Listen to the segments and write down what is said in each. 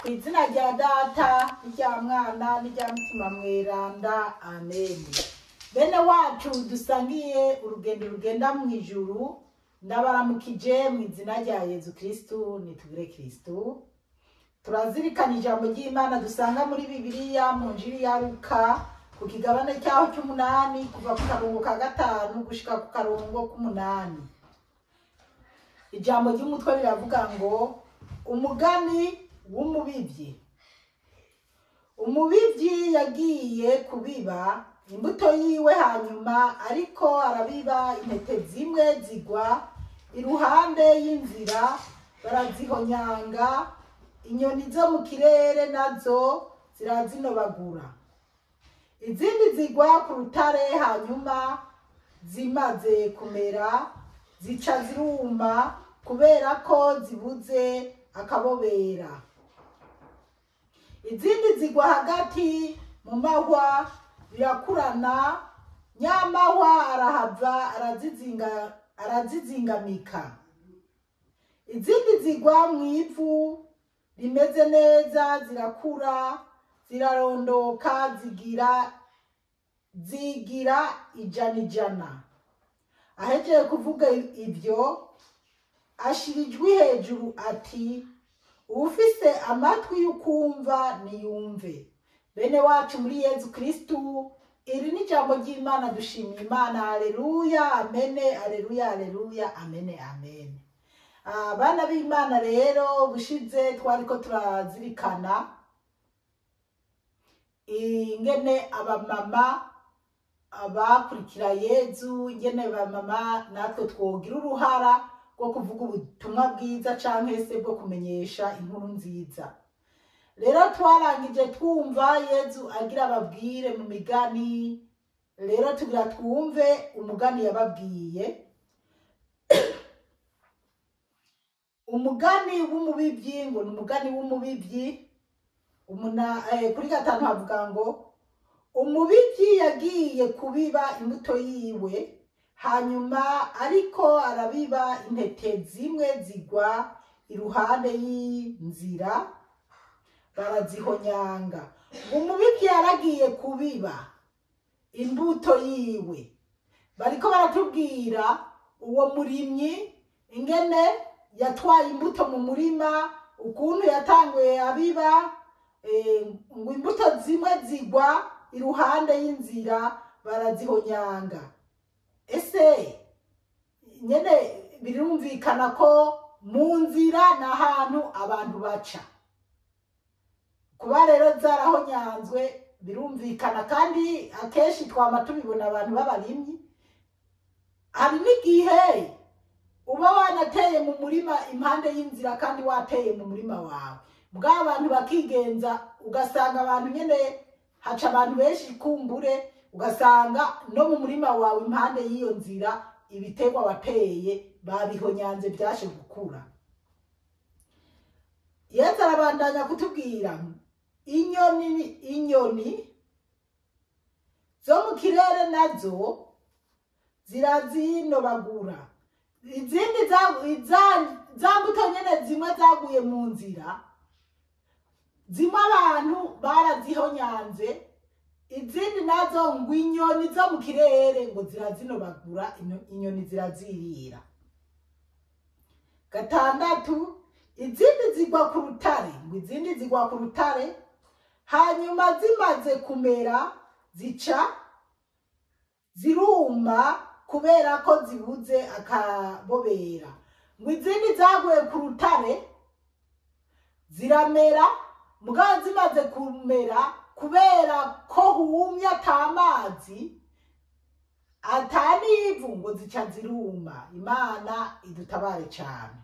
Kw'izina rya Data n'irya Mwana n'irya Mutima Mweranda, amen. Bene wacu dusangiye urugendo rugenda mu ijuru, ndabaramukije mu izina rya Yezu Kristu, nitugire Kristu. Turazirikana ijambo ry'Imana dusanga muri Bibiliya mu Njiri ya Luka ku kigabane cyaho cy'umunani kuva ku karongo ka 5 gushika ku karongo k'umunani. Ijambo ry'umutwe riravuga ngo umugani w'umubivyi. Umubivyi yagiye kubiba imbuto yiwe, hanyuma ariko arabiba intete zimwe zigwa iruhande y'inzira, barazihonyanga, inyoni zo mu kirere nazo zirazinobagura. Izindi zigwa ku rutare, hanyuma zimaze kumera zica ziruma kubera ko zibuze akabobera. Izindi zigwa hagati mu mahwa, birakurana, nyamahwa arahava arazizingamika. Izindi zigwa mu ivu rimeze neza, zirakura, zirarondoka, zigira ijana. Ahejeje kuvuga ivyo, ashira ijwi hejuru ati, ufise amatwi y'ukumva niyumve. Bene wacu muri Yezu Kristu, iri ni ijambo ry'Imana, dushimira Imana. Haleluya, amene, haleluya, haleluya, amene, amen. Abana b'Imana rero, bushize twariko turazirikana ingene abamama abakurikira Yezu, ingene abamama natwe twogira uruhara bwo kuvuga ubutumwa bwiza canke se bwo kumenyesha inkuru nziza. Rero twarangije twumva Yezu agira ababwire mu migani. Rero tugira twumve umugani yababwiye. Umugani w'umubivyi, ngo ni umugani w'umubivyi. Kuri 5 havuga ngo umubivyi yagiye kubiba imbuto yiwe, hanyuma ariko arabiba intete zimwe zigwa iruhande y'inzira, barazihonyanga. Umubivyi yaragiye kubiba imbuto yiwe. Bariko baratubwira uwo murimyi ingene yatwaye imbuto mu murima, ukuntu yatanguye abiba, ngo imbuto zimwe zigwa iruhande y'inzira, barazihonyanga. Ese nyene birumvikana ko mu nzira n'ahantu abantu baca. Kuba rero zarahonyanzwe birumvikana, kandi akenshi twama tubibona abantu b'abarimyi. Hari n'igihe uba wanateye mu murima impande y'inzira kandi wateye mu murima wawe, bwa abantu bakigenza, ugasanga abantu nyene haca abantu benshi kumbure, ugasanga no mu murima wawe impande y'iyo nzira ibiterwa wateye babihonyanze, byashe gukura. Yesu arabandanya kutubwira inyoni zo mu kirere nazo zirazinobagura. Izindi za mbuto nyene zimwe zaguye mu nzira, zimwe abantu barazihonyanze, izindi nazo ngo inyoni zo mu kirere ngo zirazinobagura, inyoni zirazirira. 6, izindi zigwa ku rutare, ngo izindi zigwa ku rutare, hanyuma zimaze kumera zica ziruma kubera ko zibuze akabobera. Ngo izindi zaguye ku rutare ziramera, mugabo zimaze kumera kubera ko humye atamazi atanivu, ngo zica ziruma. Imana idutabare cyane.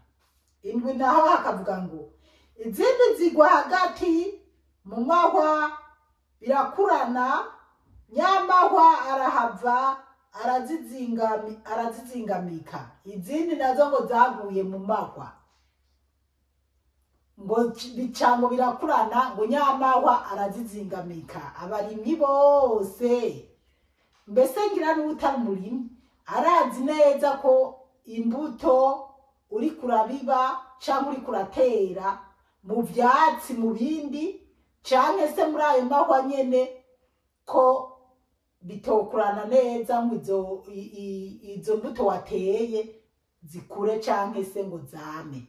7 naho hakavuga ngo izindi zigwa hagati mu mahwa, birakurana, nyamahwa arahava arazizingamika. Izindi nazo ngo zaguye mu mahwa, ngo bicango birakurana, ngo nyamahwa arazizingamika. Abarimyi bose, mbese ngira n'utari umurimyi arazi neza ko imbuto uri kurabiba canke uri kuratera mu vyatsi mu bindi canke se muri ayo mahwa nyene ko bitokurana neza ngo izo mbuto wateye zikure canke se ngo zame.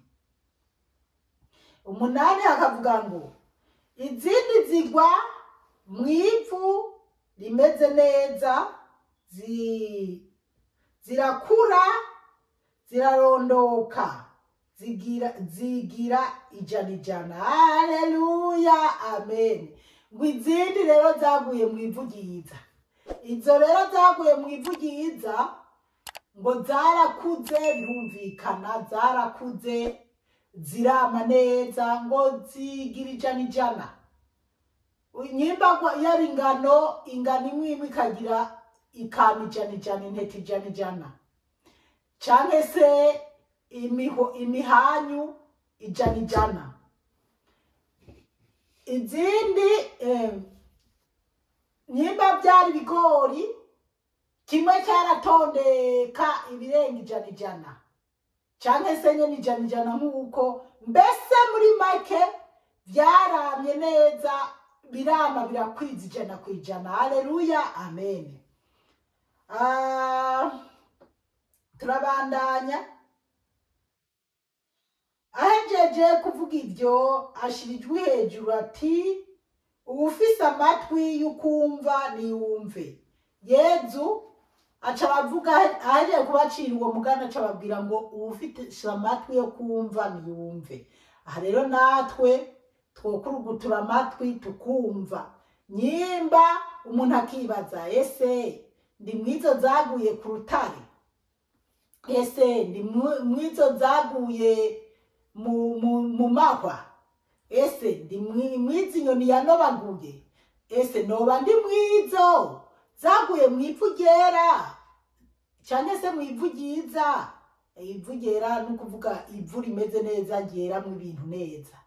8 hakavuga ngo izindi zigwa mwivu rimeze neza zirakura zirarondoka zigira ijana. Haleluya, amen. Ngo izindi rero zaguye mwivu ryiza, izo rero zaguye mwivu ryiza ngo zarakuze, birumvikana zarakuze zirama neza ngo zigira ijana. Nyimba yari ingano imwe ikagira ikama ijana, intete ijana, canke se imihanyu ijana. Izindi nyimba byari bigori kimwe cyaratondeka ibirenga ijana, canke se nyene ijana nk'uko mbese muri make byaramye neza birama birakwiza ijana ku ijana. Haleluya, amen. Turabandanya. Ahejeje kuvuga ibyo ashirijwe hejuru ati uwufise amatwi y'ukumva niyumve. Yezu aca bavuga ahejeje kubacira uwo mugani aca babwira ngo uwufise amatwi yo kumva niyumve. Aha rero natwe twokurugutura amatwi tukumva. Nyimba umuntu akibaza ese ndi mwizo zaguye ku rutare, ese ndi mwizo zaguye mu mahwa, ese ndi mwizi nyoni yanobaguye, ese noba ndi mwizo zaguye mwivu ryera canke se mwivu ryiza. Ivu ryera ni ukuvuga ivu rimeze neza ryera mu ibintu neza.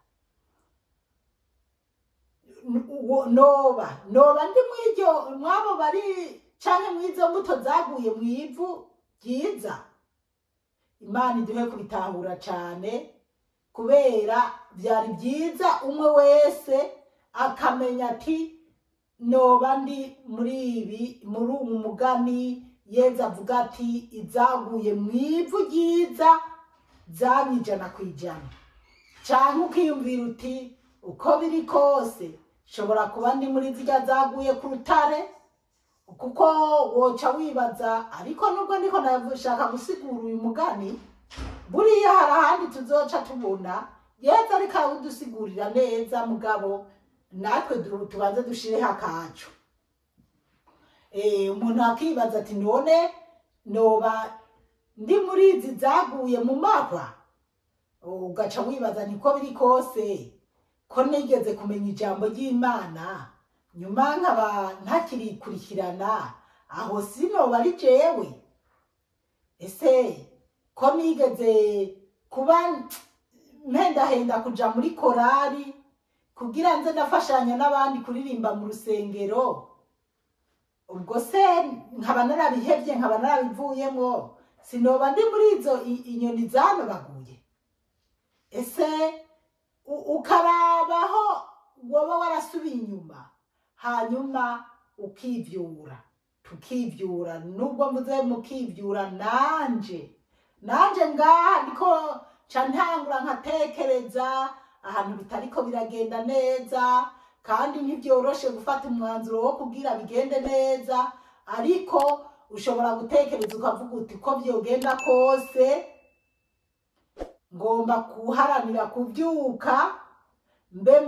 Noba ndi mwiryo mwabo bari canke mwizo mbuto zaguye mwivu ryiza. Imana iduhe kubitahura cane, kubera byari byiza umwe wese akamenya ati noba ndi muri uyu mugani. Yezu avuga ati izaguye mwivu ryiza zamye ijana ku ijana. Canke ukiyumvira uti uko biri kose shobora kuba ndi muri zirya zaguye ku rutare, kuko woca wibaza ariko nubwo ndiko nashaka gusigura uyu mugani buriya hari ahandi tuzoca tubona Yezu ariko arawudusigurira neza, mugabo natwe tubanze dushireho akacu. Umuntu akibaza ati none noba ndi muri izi zaguye mu mahwa. Ugaca wibaza niko biri kose ko nigeze kumenya ijambo ry'Imana nyuma nkaba ntakirikurikirana, aho sinoba ari jewe. Ese ko nigeze kuba mpendahenda kuja muri korari kugira nze ndafashanya n'abandi kuririmba mu rusengero, ubwo se nkaba narabihevye nkaba narabivuyemo, sinoba ndi muri izo inyoni zanobaguye? Ese ukarabaho woba warasubiye inyuma hanyuma ukivyura, tukivyura. Nubwo mvuze mukivyura, nanje ngaha ndiko ca ntangura nkatekereza ahantu bitariko biragenda neza, kandi ntibyoroshe gufata umwanzuro wo kugira bigende neza, ariko ushobora gutekereza ukavuga uti ko byogenda kose ngomba kuharanira kuvyuka mbe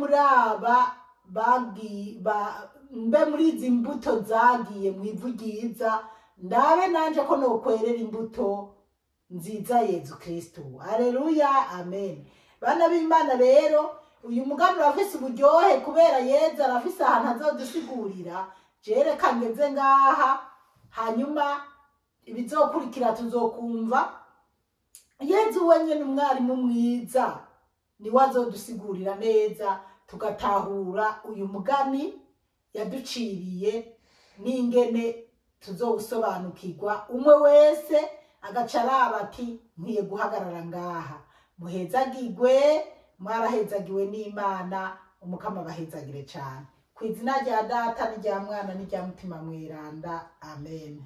muri izi mbuto zagiye mwivu ryiza, ndabe nanje ko nokwerera imbuto nziza Yezu Kristo. Haleluya, amen. Bana b'Imana rero uyu mugani urafise uburyohe kubera Yezu arafise ahantu azodusigurira. Jereka ngeze ngaha, hanyuma ibizokurikira tuzokumva. Yezu wenyene umwarimu mwiza niwe azodusigurira neza, tugatahura uyu mugani yaduciriye n'ingene tuzowusobanukirwa. Umwe wese agaca araba ati nkwiye guhagarara ngaha. Muhezagirwe mwarahezagiwe n'Imana, umukama bahezagire cyane. Ku izina rya Data n'irya Mwana n'irya Mutima Mweranda, amen.